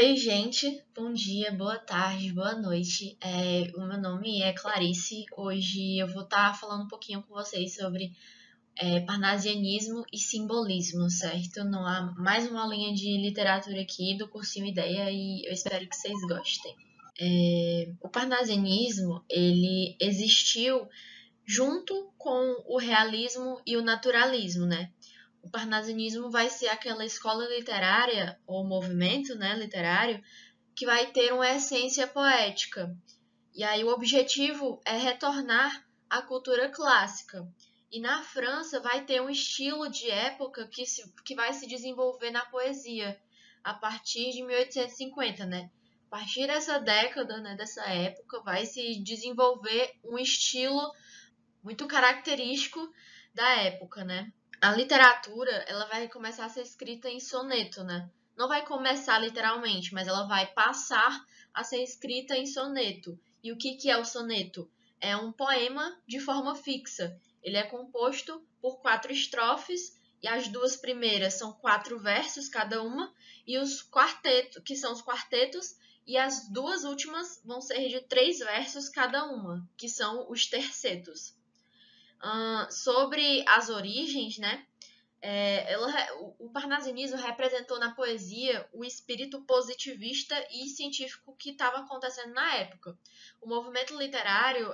Oi, gente. Bom dia, boa tarde, boa noite. O meu nome é Clarice. Hoje eu vou estar falando um pouquinho com vocês sobre parnasianismo e simbolismo, certo? Não há mais uma linha de literatura aqui do cursinho Ideia e eu espero que vocês gostem. O parnasianismo, ele existiu junto com o realismo e o naturalismo, né? O parnasianismo vai ser aquela escola literária ou movimento, né, literário que vai ter uma essência poética. E aí o objetivo é retornar à cultura clássica. E na França vai ter um estilo de época que vai se desenvolver na poesia a partir de 1850, né? A partir dessa década, né, dessa época, vai se desenvolver um estilo muito característico da época, né? A literatura, ela vai começar a ser escrita em soneto, né? Não vai começar literalmente, mas ela vai passar a ser escrita em soneto. E o que é o soneto? É um poema de forma fixa. Ele é composto por 4 estrofes e as duas primeiras são 4 versos cada uma e os quartetos, que são os quartetos, e as duas últimas vão ser de 3 versos cada uma, que são os tercetos. Sobre as origens, né? O parnasianismo representou na poesia o espírito positivista e científico que estava acontecendo na época. O movimento literário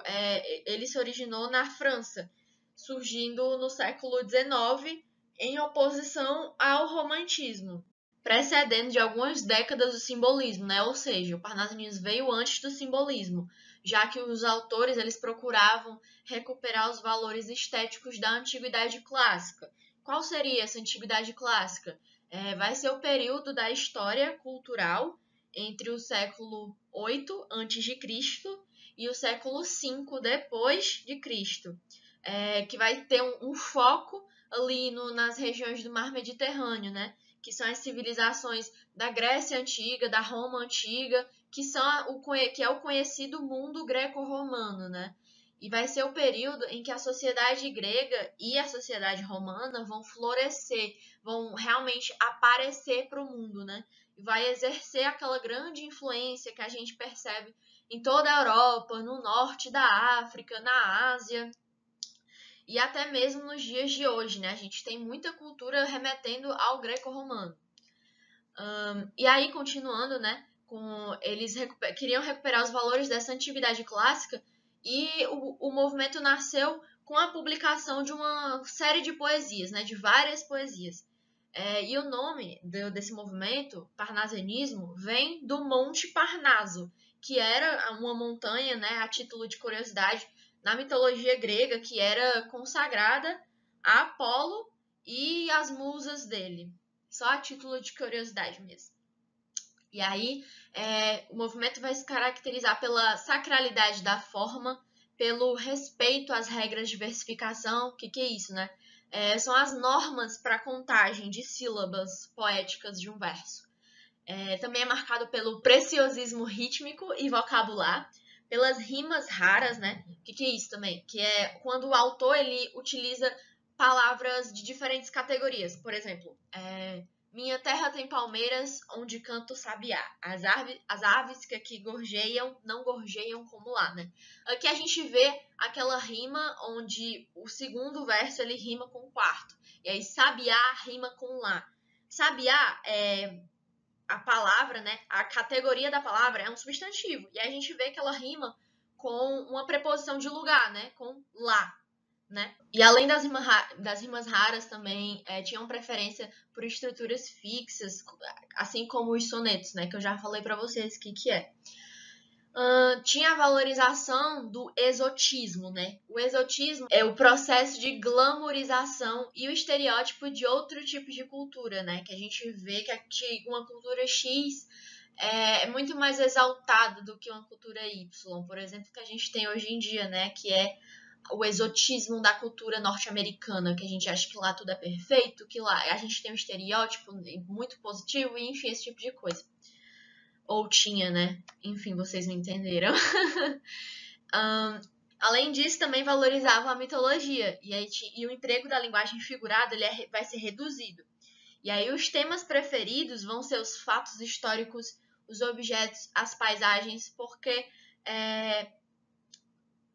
ele se originou na França, surgindo no século XIX em oposição ao romantismo, precedendo de algumas décadas o simbolismo, né? Ou seja, o parnasianismo veio antes do simbolismo, já que os autores eles procuravam recuperar os valores estéticos da antiguidade clássica. Qual seria essa antiguidade clássica? Vai ser o período da história cultural entre o século 8 a.C. e o século 5 depois de Cristo, que vai ter um foco ali nas regiões do Mar Mediterrâneo, né? Que são as civilizações da Grécia Antiga, da Roma Antiga, que é o conhecido mundo greco-romano, né? E vai ser o período em que a sociedade grega e a sociedade romana vão florescer, vão realmente aparecer para o mundo, né? E vai exercer aquela grande influência que a gente percebe em toda a Europa, no norte da África, na Ásia e até mesmo nos dias de hoje, né? A gente tem muita cultura remetendo ao greco-romano. E aí, continuando, né? Eles queriam recuperar os valores dessa antiguidade clássica e o movimento nasceu com a publicação de uma série de poesias, né? De várias poesias. E o nome desse movimento, parnasianismo, vem do Monte Parnaso, que era uma montanha, né? A título de curiosidade, na mitologia grega, que era consagrada a Apolo e as musas dele. Só a título de curiosidade mesmo. E aí, o movimento vai se caracterizar pela sacralidade da forma, pelo respeito às regras de versificação. O que é isso, né? São as normas para contagem de sílabas poéticas de um verso. Também é marcado pelo preciosismo rítmico e vocabular, pelas rimas raras, né? O que é isso também? Que é quando o autor ele utiliza palavras de diferentes categorias. Por exemplo, minha terra tem palmeiras onde canta o sabiá. As aves que aqui gorjeiam, não gorjeiam como lá, né? Aqui a gente vê aquela rima onde o segundo verso ele rima com o quarto. E aí sabiá rima com lá. Sabiá a palavra, né? A categoria da palavra é um substantivo. E aí a gente vê que ela rima com uma preposição de lugar, né? Com lá. Né? E além das rimas raras também tinham preferência por estruturas fixas, assim como os sonetos, né? Que eu já falei para vocês o que é. Tinha a valorização do exotismo, né? O exotismo é o processo de glamourização e o estereótipo de outro tipo de cultura, né? Que a gente vê que uma cultura X é muito mais exaltada do que uma cultura Y, por exemplo, que a gente tem hoje em dia, né? Que é o exotismo da cultura norte-americana, que a gente acha que lá tudo é perfeito, que lá a gente tem um estereótipo muito positivo, e enfim, esse tipo de coisa. Ou tinha, né? Enfim, vocês me entenderam. Além disso, também valorizavam a mitologia, e o emprego da linguagem figurada vai ser reduzido. E aí os temas preferidos vão ser os fatos históricos os objetos, as paisagens, porque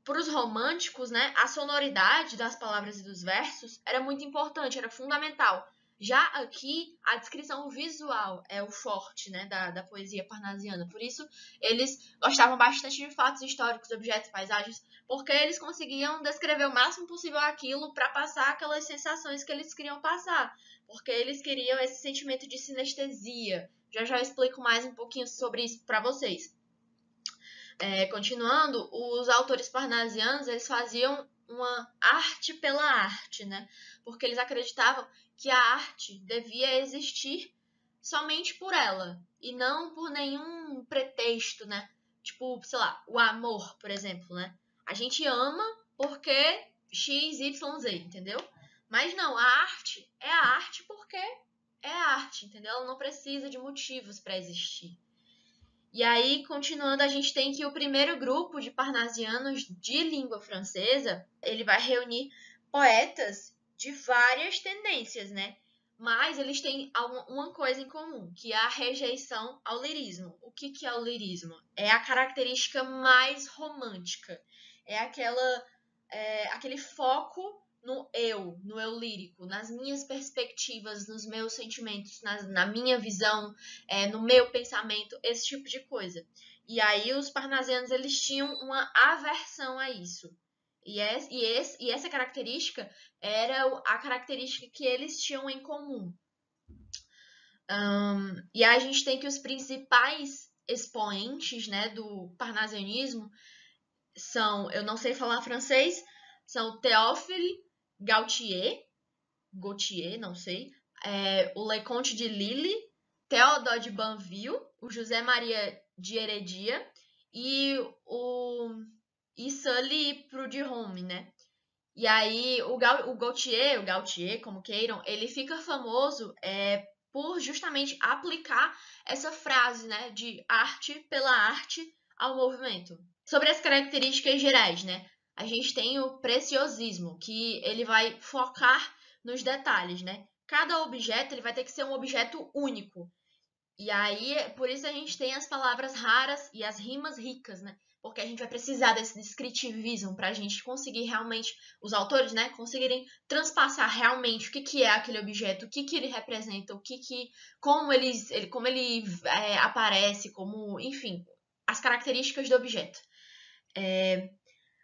para os românticos, né, a sonoridade das palavras e dos versos era muito importante, era fundamental. Já aqui, a descrição visual é o forte, né, da poesia parnasiana. Por isso, eles gostavam bastante de fatos históricos, objetos, paisagens, porque eles conseguiam descrever o máximo possível aquilo para passar aquelas sensações que eles queriam passar. Porque eles queriam esse sentimento de sinestesia. Já eu explico mais um pouquinho sobre isso para vocês. Continuando, os autores parnasianos, eles faziam uma arte pela arte, né? Porque eles acreditavam que a arte devia existir somente por ela e não por nenhum pretexto, né? Tipo, sei lá, o amor, por exemplo, né? A gente ama porque X, Y, Z, entendeu? Mas não, a arte é a arte porque é a arte, entendeu? Ela não precisa de motivos para existir. E aí, continuando, a gente tem que o primeiro grupo de parnasianos de língua francesa, ele vai reunir poetas de várias tendências, né? Mas eles têm uma coisa em comum, que é a rejeição ao lirismo. O que é o lirismo? É a característica mais romântica. É aquele foco no eu lírico, nas minhas perspectivas, nos meus sentimentos, na minha visão, no meu pensamento, esse tipo de coisa. E aí os parnasianos, eles tinham uma aversão a isso. E essa característica era a característica que eles tinham em comum. E aí a gente tem que os principais expoentes, né, do parnasianismo são, eu não sei falar francês, são Théophile Gautier, não sei, o Leconte de Lille, Théodore de Banville, o José Maria de Heredia e o Sully Prudhomme, né? E aí o Gautier, como queiram, ele fica famoso por justamente aplicar essa frase, né, de arte pela arte ao movimento. Sobre as características gerais, né? A gente tem o preciosismo, que ele vai focar nos detalhes, né? Cada objeto ele vai ter que ser um objeto único. E aí, por isso a gente tem as palavras raras e as rimas ricas, né? Porque a gente vai precisar desse descritivismo para a gente conseguir realmente, os autores, né, conseguirem transpassar realmente o que é aquele objeto, o que ele representa, como ele aparece, enfim, as características do objeto.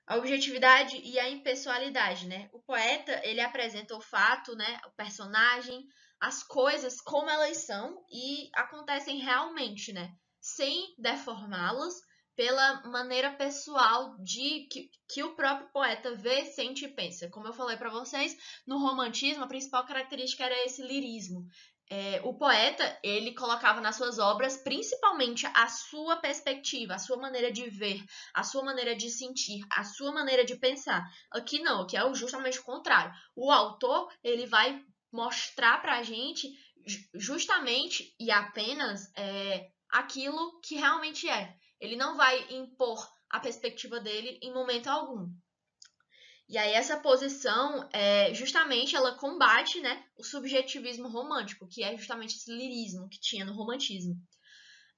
A objetividade e a impessoalidade, né? O poeta, ele apresenta o fato, né, o personagem, as coisas como elas são e acontecem realmente, né? Sem deformá-las pela maneira pessoal que o próprio poeta vê, sente e pensa. Como eu falei para vocês, no romantismo a principal característica era esse lirismo. O poeta, ele colocava nas suas obras principalmente a sua perspectiva, a sua maneira de ver, a sua maneira de sentir, a sua maneira de pensar. Aqui não, aqui é justamente o contrário. O autor, ele vai mostrar pra gente justamente e apenas aquilo que realmente é. Ele não vai impor a perspectiva dele em momento algum. E aí essa posição, justamente, ela combate, né, o subjetivismo romântico, que é justamente esse lirismo que tinha no romantismo.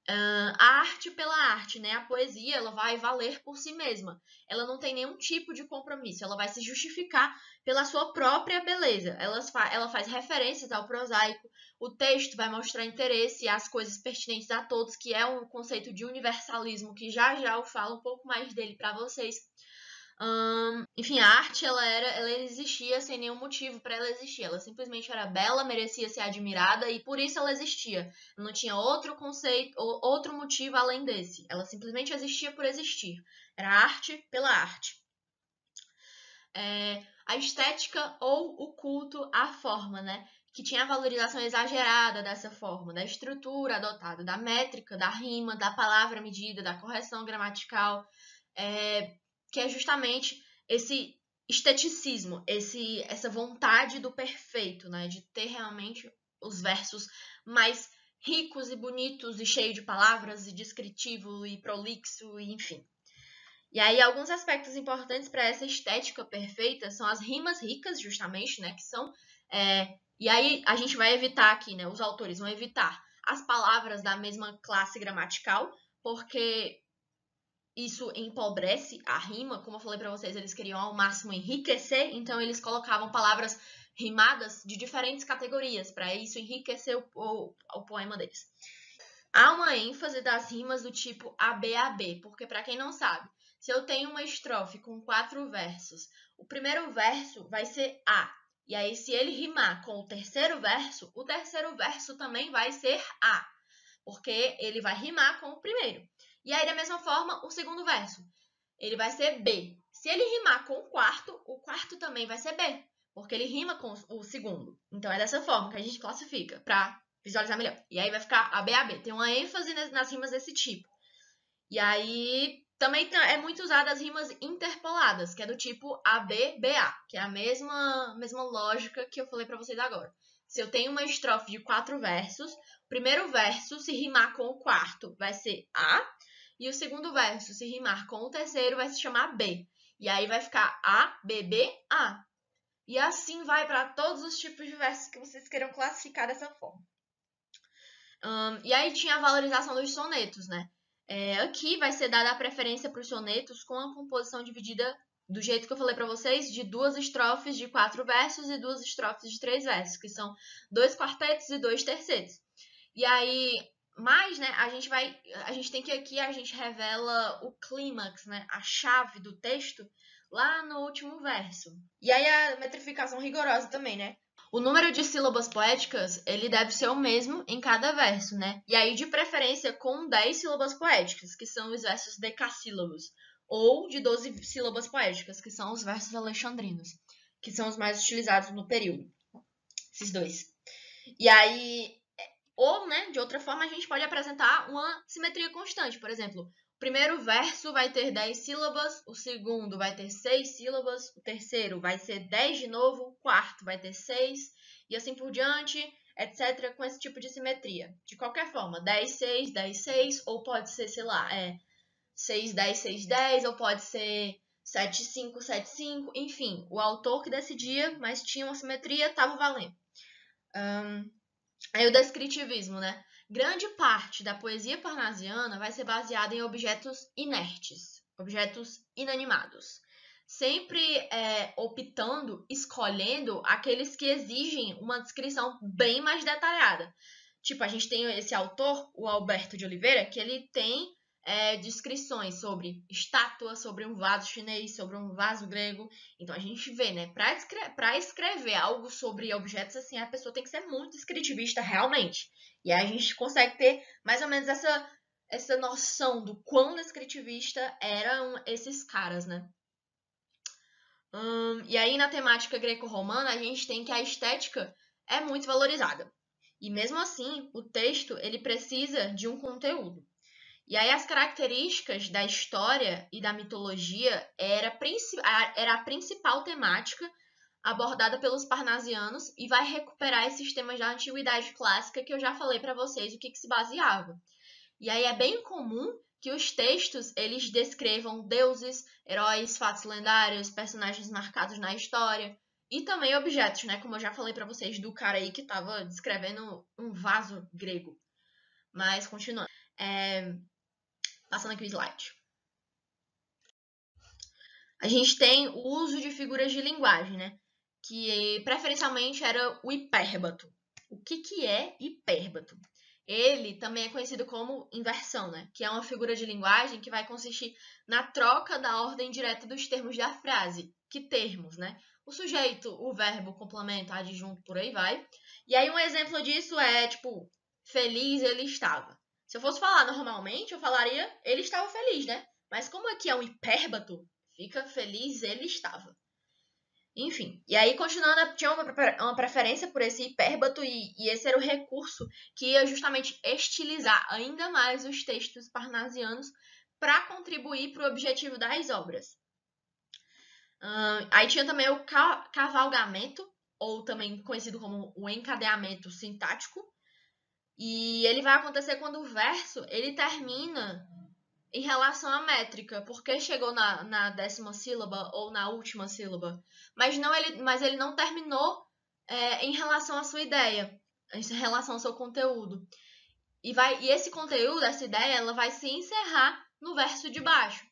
A arte pela arte, né? A poesia, ela vai valer por si mesma. Ela não tem nenhum tipo de compromisso. Ela vai se justificar pela sua própria beleza. Ela faz referências ao prosaico. O texto vai mostrar interesse às coisas pertinentes a todos, que é um conceito de universalismo, que já eu falo um pouco mais dele para vocês. Enfim, a arte ela existia sem nenhum motivo para ela existir. Ela simplesmente era bela, merecia ser admirada e por isso ela existia. Não tinha outro conceito ou outro motivo além desse. Ela simplesmente existia por existir. Era arte pela arte. A estética ou o culto à forma, né? Que tinha a valorização exagerada dessa forma, da estrutura adotada, da métrica, da rima, da palavra medida, da correção gramatical. Que é justamente esse esteticismo, essa vontade do perfeito, né? De ter realmente os versos mais ricos e bonitos e cheios de palavras e descritivo e prolixo, e enfim. E aí alguns aspectos importantes para essa estética perfeita são as rimas ricas, justamente, né? Que são e aí a gente vai evitar aqui, né? Os autores vão evitar as palavras da mesma classe gramatical, porque isso empobrece a rima. Como eu falei para vocês, eles queriam ao máximo enriquecer, então eles colocavam palavras rimadas de diferentes categorias, para isso enriquecer o poema deles. Há uma ênfase das rimas do tipo ABAB, porque para quem não sabe, se eu tenho uma estrofe com 4 versos, o primeiro verso vai ser A. E aí, se ele rimar com o terceiro verso também vai ser A, porque ele vai rimar com o primeiro. E aí, da mesma forma, o segundo verso, ele vai ser B. Se ele rimar com o quarto também vai ser B, porque ele rima com o segundo. Então, é dessa forma que a gente classifica, para visualizar melhor. E aí vai ficar ABAB. Tem uma ênfase nas rimas desse tipo. E aí também é muito usada as rimas interpoladas, que é do tipo ABBA, que é a mesma lógica que eu falei para vocês agora. Se eu tenho uma estrofe de 4 versos, o primeiro verso, se rimar com o quarto, vai ser A, e o segundo verso, se rimar com o terceiro, vai se chamar B. E aí vai ficar A, B, B, A. E assim vai para todos os tipos de versos que vocês queiram classificar dessa forma. E aí tinha a valorização dos sonetos, né? Aqui vai ser dada a preferência para os sonetos com a composição dividida do jeito que eu falei para vocês, de 2 estrofes de 4 versos e 2 estrofes de 3 versos, que são 2 quartetos e 2 tercetos. E aí, mais, né, a gente tem que aqui a gente revela o clímax, né, a chave do texto lá no último verso. E aí a metrificação rigorosa também, né? O número de sílabas poéticas, ele deve ser o mesmo em cada verso, né? E aí, de preferência, com 10 sílabas poéticas, que são os versos decassílabos, ou de 12 sílabas poéticas, que são os versos alexandrinos, que são os mais utilizados no período. Esses dois. E aí, ou, né, de outra forma, a gente pode apresentar uma simetria constante. Por exemplo, o primeiro verso vai ter 10 sílabas, o segundo vai ter 6 sílabas, o terceiro vai ser 10 de novo, o quarto vai ter 6, e assim por diante, etc., com esse tipo de simetria. De qualquer forma, 10, 6, 10, 6, ou pode ser, sei lá, 6, 10, 6, 10, ou pode ser 7, 5, 7, 5, enfim, o autor que decidia, mas tinha uma simetria, estava valendo. Aí o descritivismo, né? Grande parte da poesia parnasiana vai ser baseada em objetos inertes, objetos inanimados. Sempre escolhendo aqueles que exigem uma descrição bem mais detalhada. Tipo, a gente tem esse autor, o Alberto de Oliveira, que ele tem descrições sobre estátua, sobre um vaso chinês, sobre um vaso grego. Então a gente vê, né? Para escrever algo sobre objetos assim, a pessoa tem que ser muito descritivista realmente. E aí a gente consegue ter mais ou menos essa noção do quão descritivista eram esses caras, né? E aí na temática greco-romana a gente tem que a estética é muito valorizada. E mesmo assim, o texto ele precisa de um conteúdo. E aí as características da história e da mitologia era a principal temática abordada pelos parnasianos e vai recuperar esses temas da antiguidade clássica que eu já falei para vocês o que se baseava. E aí é bem comum que os textos eles descrevam deuses, heróis, fatos lendários, personagens marcados na história e também objetos, né? Como eu já falei para vocês do cara aí que estava descrevendo um vaso grego. Mas continuando. Passando aqui o slide. A gente tem o uso de figuras de linguagem, né? Que preferencialmente era o hipérbato. O que é hipérbato? Ele também é conhecido como inversão, né? Que é uma figura de linguagem que vai consistir na troca da ordem direta dos termos da frase. Que termos, né? O sujeito, o verbo, o complemento, adjunto, por aí vai. E aí um exemplo disso é, tipo, feliz ele estava. Se eu fosse falar normalmente, eu falaria ele estava feliz, né? Mas como aqui é um hipérbato, fica feliz ele estava. Enfim, e aí continuando, tinha uma preferência por esse hipérbato e esse era o recurso que ia justamente estilizar ainda mais os textos parnasianos para contribuir para o objetivo das obras. Aí tinha também o cavalgamento, ou também conhecido como o encadeamento sintático, e ele vai acontecer quando o verso ele termina em relação à métrica, porque chegou na 10ª sílaba ou na última sílaba. Mas ele não terminou em relação à sua ideia, em relação ao seu conteúdo. E esse conteúdo, essa ideia, ela vai se encerrar no verso de baixo.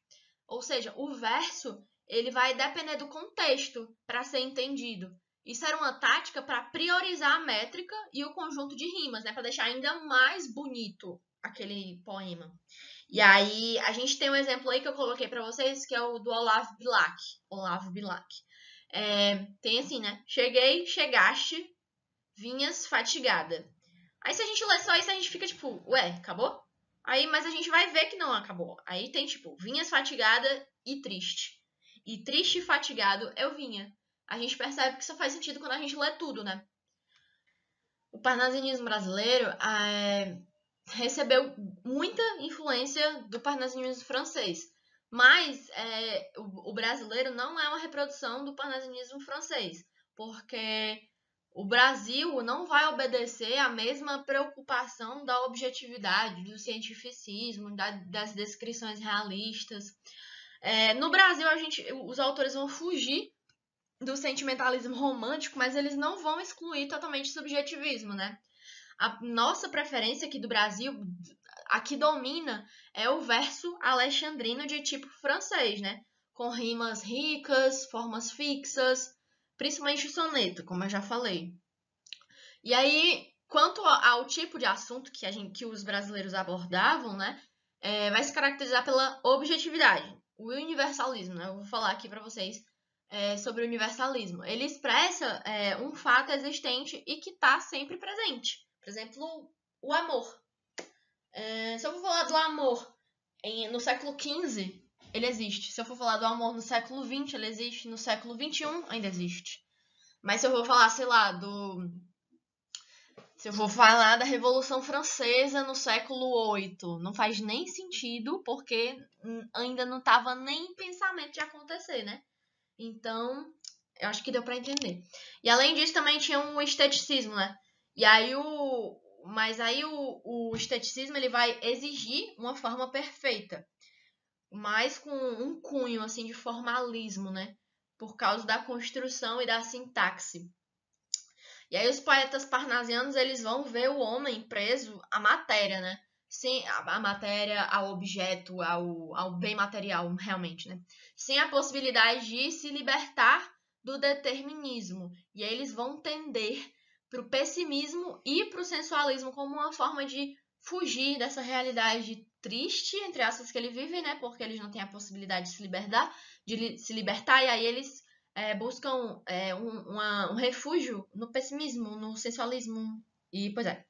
Ou seja, o verso ele vai depender do contexto para ser entendido. Isso era uma tática para priorizar a métrica e o conjunto de rimas, né, para deixar ainda mais bonito aquele poema. E aí, a gente tem um exemplo aí que eu coloquei para vocês, que é o do Olavo Bilac. Olavo Bilac. Tem assim, né? Cheguei, chegaste, vinhas fatigada. Aí se a gente lê só isso, a gente fica tipo, ué, acabou? Aí, mas a gente vai ver que não acabou. Aí tem tipo, vinhas fatigada e triste. E triste e fatigado eu vinha. A gente percebe que isso faz sentido quando a gente lê tudo, né? O parnasianismo brasileiro recebeu muita influência do parnasianismo francês. Mas o brasileiro não é uma reprodução do parnasianismo francês, porque o Brasil não vai obedecer à mesma preocupação da objetividade, do cientificismo, das descrições realistas. No Brasil, os autores vão fugir do sentimentalismo romântico, mas eles não vão excluir totalmente o subjetivismo, né? A nossa preferência aqui do Brasil, a que domina, é o verso alexandrino de tipo francês, né? Com rimas ricas, formas fixas, principalmente o soneto, como eu já falei. E aí, quanto ao tipo de assunto que os brasileiros abordavam, né? Vai se caracterizar pela objetividade, o universalismo, né? Eu vou falar aqui para vocês sobre o universalismo. Ele expressa um fato existente e que está sempre presente. Por exemplo, o amor. Se eu for falar do amor no século XV, ele existe. Se eu for falar do amor no século XX, ele existe. No século XXI, ainda existe. Mas se eu vou falar, sei lá, se eu for falar da Revolução Francesa no século VIII, não faz nem sentido, porque ainda não estava nem em pensamento de acontecer, né? Então, eu acho que deu para entender. E além disso, também tinha um esteticismo, né? E aí o esteticismo ele vai exigir uma forma perfeita, mas com um cunho assim de formalismo, né? Por causa da construção e da sintaxe. E aí os poetas parnasianos eles vão ver o homem preso à matéria, né? Sem a matéria, ao objeto, ao bem material, realmente, né? Sem a possibilidade de se libertar do determinismo. E aí eles vão tender para o pessimismo e para o sensualismo como uma forma de fugir dessa realidade triste, entre aspas, que ele vive, né? Porque eles não têm a possibilidade de se libertar, e aí eles buscam um refúgio no pessimismo, no sensualismo. E, pois é.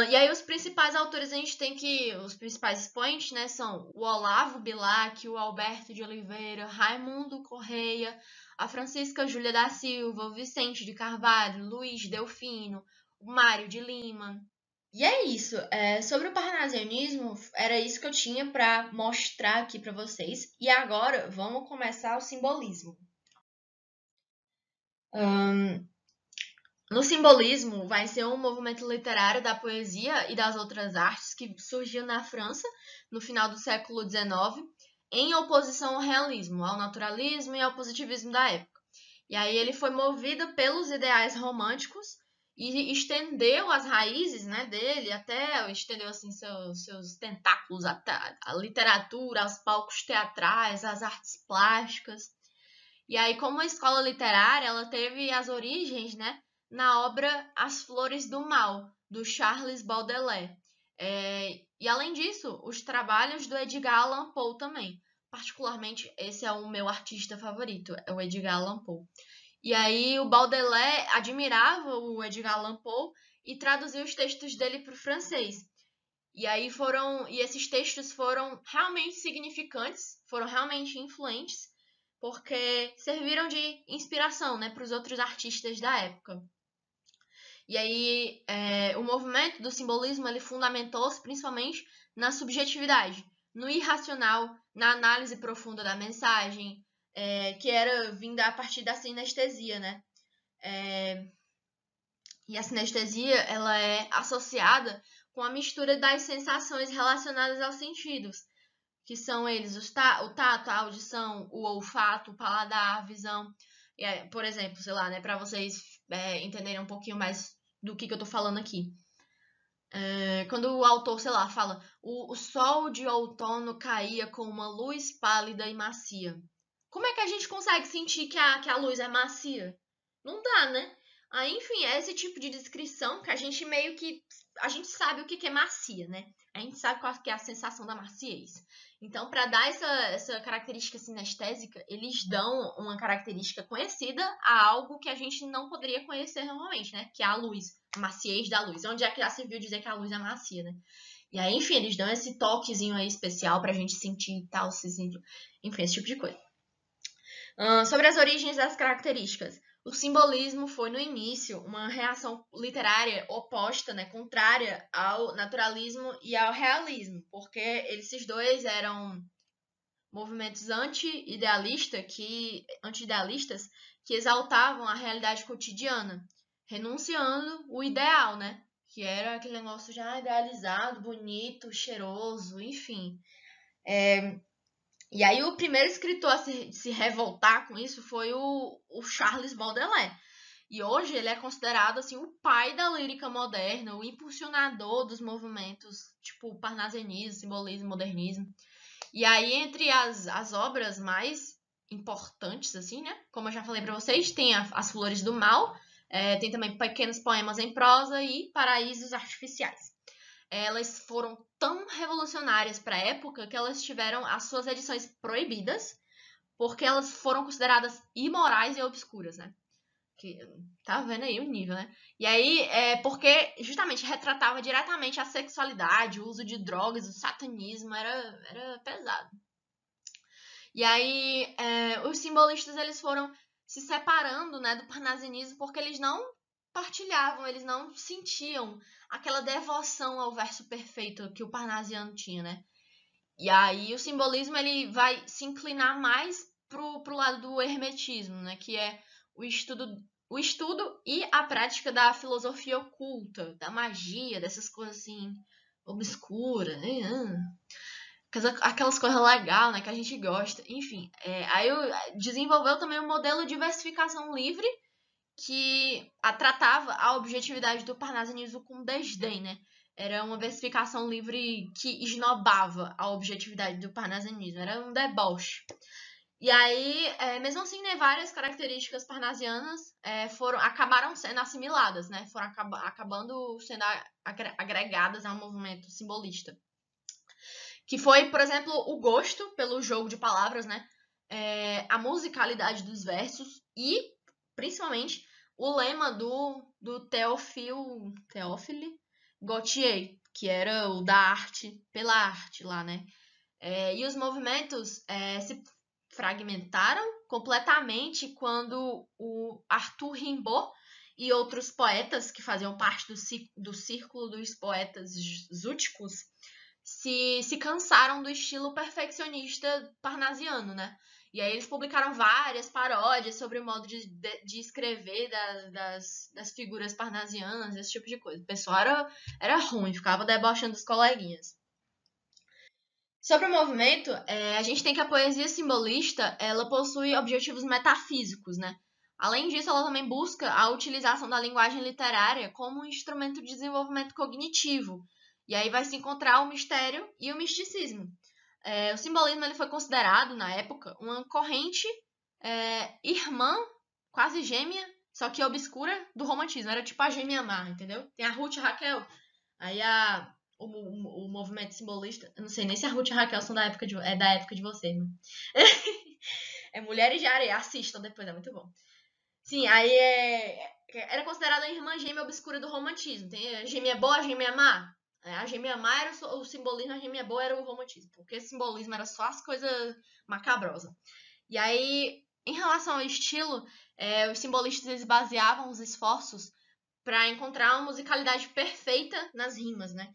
E aí os principais autores a gente tem os principais expoentes, né, são o Olavo Bilac, o Alberto de Oliveira, Raimundo Correia, a Francisca Júlia da Silva, o Vicente de Carvalho, Luiz Delfino, o Mário de Lima. E é isso. Sobre o parnasianismo, era isso que eu tinha para mostrar aqui para vocês. E agora vamos começar o simbolismo. No simbolismo, vai ser um movimento literário da poesia e das outras artes que surgiu na França no final do século XIX, em oposição ao realismo, ao naturalismo e ao positivismo da época. E aí ele foi movido pelos ideais românticos e estendeu as raízes, né, dele, até estendeu assim seus tentáculos até a literatura, aos palcos teatrais, às artes plásticas. E aí, como a escola literária, ela teve as origens, né, na obra As Flores do Mal, do Charles Baudelaire. E além disso, os trabalhos do Edgar Allan Poe também. Particularmente, esse é o meu artista favorito, é o Edgar Allan Poe. E aí o Baudelaire admirava o Edgar Allan Poe e traduzia os textos dele para o francês. E esses textos foram realmente significantes, foram realmente influentes, porque serviram de inspiração, né, para os outros artistas da época. E aí o movimento do simbolismo ele fundamentou-se principalmente na subjetividade, no irracional, na análise profunda da mensagem, que era vinda a partir da sinestesia, né? E a sinestesia ela é associada com a mistura das sensações relacionadas aos sentidos, que são eles o tato, a audição, o olfato, o paladar, a visão. Por exemplo, sei lá, né, para vocês entenderem um pouquinho mais do que eu tô falando aqui. Quando o autor, sei lá, fala o sol de outono caía com uma luz pálida e macia. Como é que a gente consegue sentir que a luz é macia? Não dá, né? Aí, enfim, é esse tipo de descrição que a gente meio que... A gente sabe o que é macia, né? A gente sabe qual que é a sensação da maciez. Então, para dar essa característica sinestésica, eles dão uma característica conhecida a algo que a gente não poderia conhecer normalmente, né? Que é a luz, a maciez da luz. Onde é que já se viu dizer que a luz é macia, né? E aí, enfim, eles dão esse toquezinho aí especial pra gente sentir e tal, enfim, esse tipo de coisa. Sobre as origens das características. O simbolismo foi, no início, uma reação literária oposta, né, contrária ao naturalismo e ao realismo, porque esses dois eram movimentos anti-idealistas que exaltavam a realidade cotidiana, renunciando o ideal, né, que era aquele negócio já idealizado, bonito, cheiroso, enfim. E aí o primeiro escritor a se revoltar com isso foi o Charles Baudelaire. E hoje ele é considerado assim o pai da lírica moderna, o impulsionador dos movimentos tipo parnasianismo, simbolismo, modernismo. E aí entre as obras mais importantes, assim, né? Como eu já falei para vocês, tem As Flores do Mal, tem também pequenos poemas em prosa e Paraísos Artificiais. Elas foram tão revolucionárias para a época que elas tiveram as suas edições proibidas, porque elas foram consideradas imorais e obscuras, né? Que, tá vendo aí o nível, né? E aí, porque justamente retratava diretamente a sexualidade, o uso de drogas, o satanismo, era pesado. E aí, os simbolistas, eles foram se separando, né, do parnasianismo porque eles não partilhavam, eles não sentiam aquela devoção ao verso perfeito que o parnasiano tinha, né? E aí o simbolismo ele vai se inclinar mais pro lado do hermetismo, né, que é o estudo e a prática da filosofia oculta, da magia, dessas coisas assim obscuras, né? Aquelas coisas legais, né, que a gente gosta. Enfim, aí desenvolveu também um modelo de versificação livre que tratava a objetividade do parnasianismo com desdém, né? Era uma versificação livre que esnobava a objetividade do parnasianismo, era um deboche. E aí, mesmo assim, né, várias características parnasianas acabaram sendo assimiladas, né? Foram acabando sendo agregadas ao movimento simbolista. Que foi, por exemplo, o gosto pelo jogo de palavras, né? A musicalidade dos versos e, principalmente, o lema do Théophile Gautier, que era o da arte pela arte lá, né? E os movimentos se fragmentaram completamente quando o Arthur Rimbaud e outros poetas que faziam parte do círculo dos poetas zúticos se cansaram do estilo perfeccionista parnasiano, né? E aí eles publicaram várias paródias sobre o modo de escrever das figuras parnasianas, esse tipo de coisa. O pessoal era ruim, ficava debochando dos coleguinhas. Sobre o movimento, a gente tem que a poesia simbolista ela possui objetivos metafísicos, né? Além disso, ela também busca a utilização da linguagem literária como um instrumento de desenvolvimento cognitivo. E aí vai se encontrar o mistério e o misticismo. O simbolismo ele foi considerado, na época, uma corrente irmã, quase gêmea, só que obscura, do romantismo. Era tipo a gêmea má, entendeu? Tem a Ruth e a Raquel. Aí o movimento simbolista, eu não sei nem se a Ruth e a Raquel são da época de vocês, né? É Mulheres de Areia, assistam depois, é muito bom. Sim, aí era considerada a irmã gêmea obscura do romantismo. Tem a gêmea boa, a gêmea má. A gêmea má era o simbolismo, a gêmea boa era o romantismo. Porque esse simbolismo era só as coisas macabrosas. E aí, em relação ao estilo, os simbolistas eles baseavam os esforços para encontrar uma musicalidade perfeita nas rimas, né?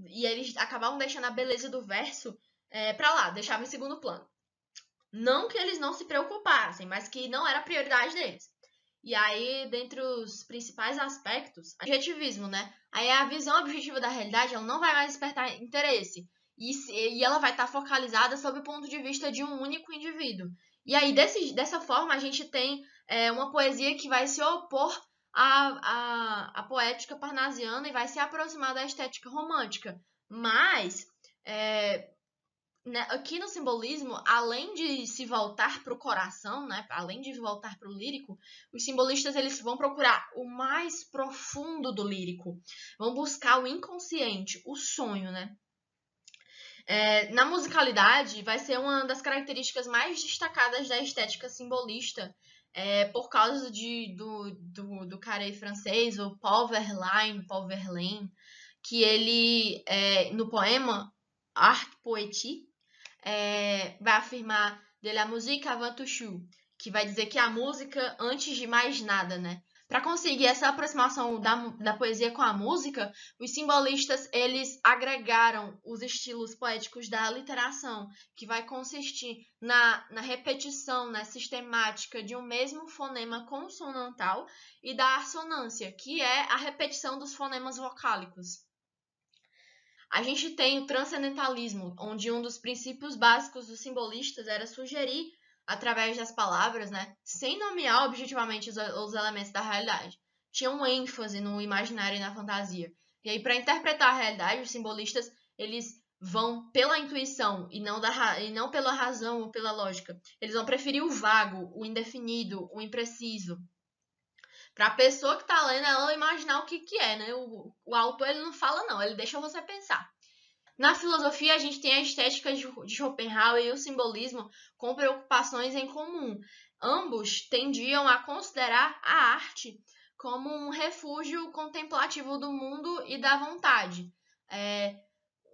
E eles acabavam deixando a beleza do verso para lá, deixavam em segundo plano. Não que eles não se preocupassem, mas que não era a prioridade deles. E aí, dentre os principais aspectos, objetivismo, né? Aí a visão objetiva da realidade ela não vai mais despertar interesse. E ela vai estar focalizada sob o ponto de vista de um único indivíduo. E aí, dessa forma, a gente tem uma poesia que vai se opor à poética parnasiana e vai se aproximar da estética romântica. Mas, aqui no simbolismo, além de se voltar para o coração, né, além de voltar para o lírico, os simbolistas eles vão procurar o mais profundo do lírico, vão buscar o inconsciente, o sonho, né? Na musicalidade, vai ser uma das características mais destacadas da estética simbolista, por causa do carré francês, o Paul Verlaine, que ele, no poema Art Poétique, vai afirmar de la musique avant tout, que vai dizer que a música antes de mais nada, né? Para conseguir essa aproximação da poesia com a música, os simbolistas eles agregaram os estilos poéticos da aliteração, que vai consistir na repetição, na sistemática de um mesmo fonema consonantal, e da assonância, que é a repetição dos fonemas vocálicos. A gente tem o transcendentalismo, onde um dos princípios básicos dos simbolistas era sugerir, através das palavras, né, sem nomear objetivamente os elementos da realidade. Tinha um ênfase no imaginário e na fantasia. E aí, para interpretar a realidade, os simbolistas eles vão pela intuição e não pela razão ou pela lógica. Eles vão preferir o vago, o indefinido, o impreciso. Para a pessoa que está lendo, ela imaginar o que é, né? O autor ele não fala, não, ele deixa você pensar. Na filosofia, a gente tem a estética de Schopenhauer e o simbolismo com preocupações em comum. Ambos tendiam a considerar a arte como um refúgio contemplativo do mundo e da vontade.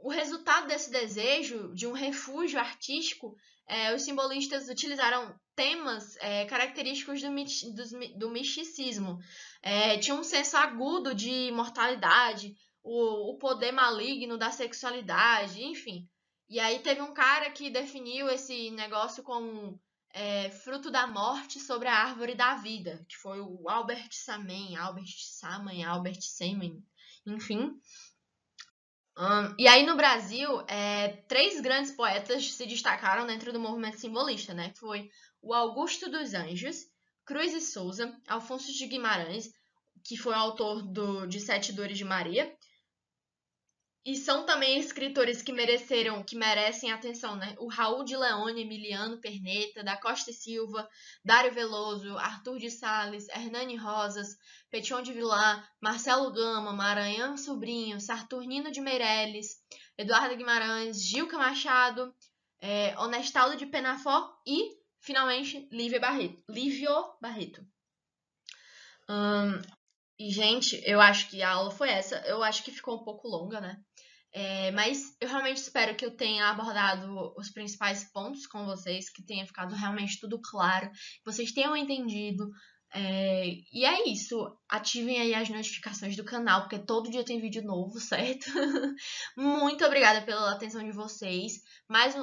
O resultado desse desejo de um refúgio artístico, os simbolistas utilizaram temas característicos do misticismo. Tinha um senso agudo de imortalidade, o poder maligno da sexualidade, enfim. E aí teve um cara que definiu esse negócio como fruto da morte sobre a árvore da vida, que foi o Albert Samen, enfim. E aí no Brasil, 3 grandes poetas se destacaram dentro do movimento simbolista, né? Foi o Augusto dos Anjos, Cruz e Souza, Afonso de Guimarães, que foi o autor de Sete Dores de Maria, e são também escritores que merecem atenção, né? O Raul de Leone, Emiliano Perneta, da Costa e Silva, Dário Veloso, Arthur de Sales, Hernani Rosas, Petion de Vilar, Marcelo Gama, Maranhão Sobrinho, Saturnino de Meirelles, Eduardo Guimarães, Gilca Machado, Honestaldo de Penafort e, finalmente, Lívio Barreto. E, gente, eu acho que a aula foi essa. Eu acho que ficou um pouco longa, né? Mas eu realmente espero que eu tenha abordado os principais pontos com vocês, que tenha ficado realmente tudo claro, que vocês tenham entendido. E é isso. Ativem aí as notificações do canal, porque todo dia tem vídeo novo, certo? Muito obrigada pela atenção de vocês. Mais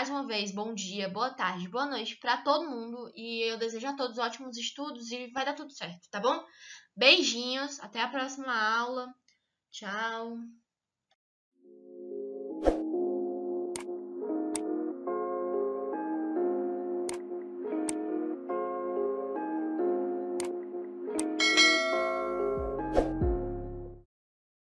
uma vez, bom dia, boa tarde, boa noite para todo mundo. E eu desejo a todos ótimos estudos e vai dar tudo certo, tá bom? Beijinhos, até a próxima aula. Tchau!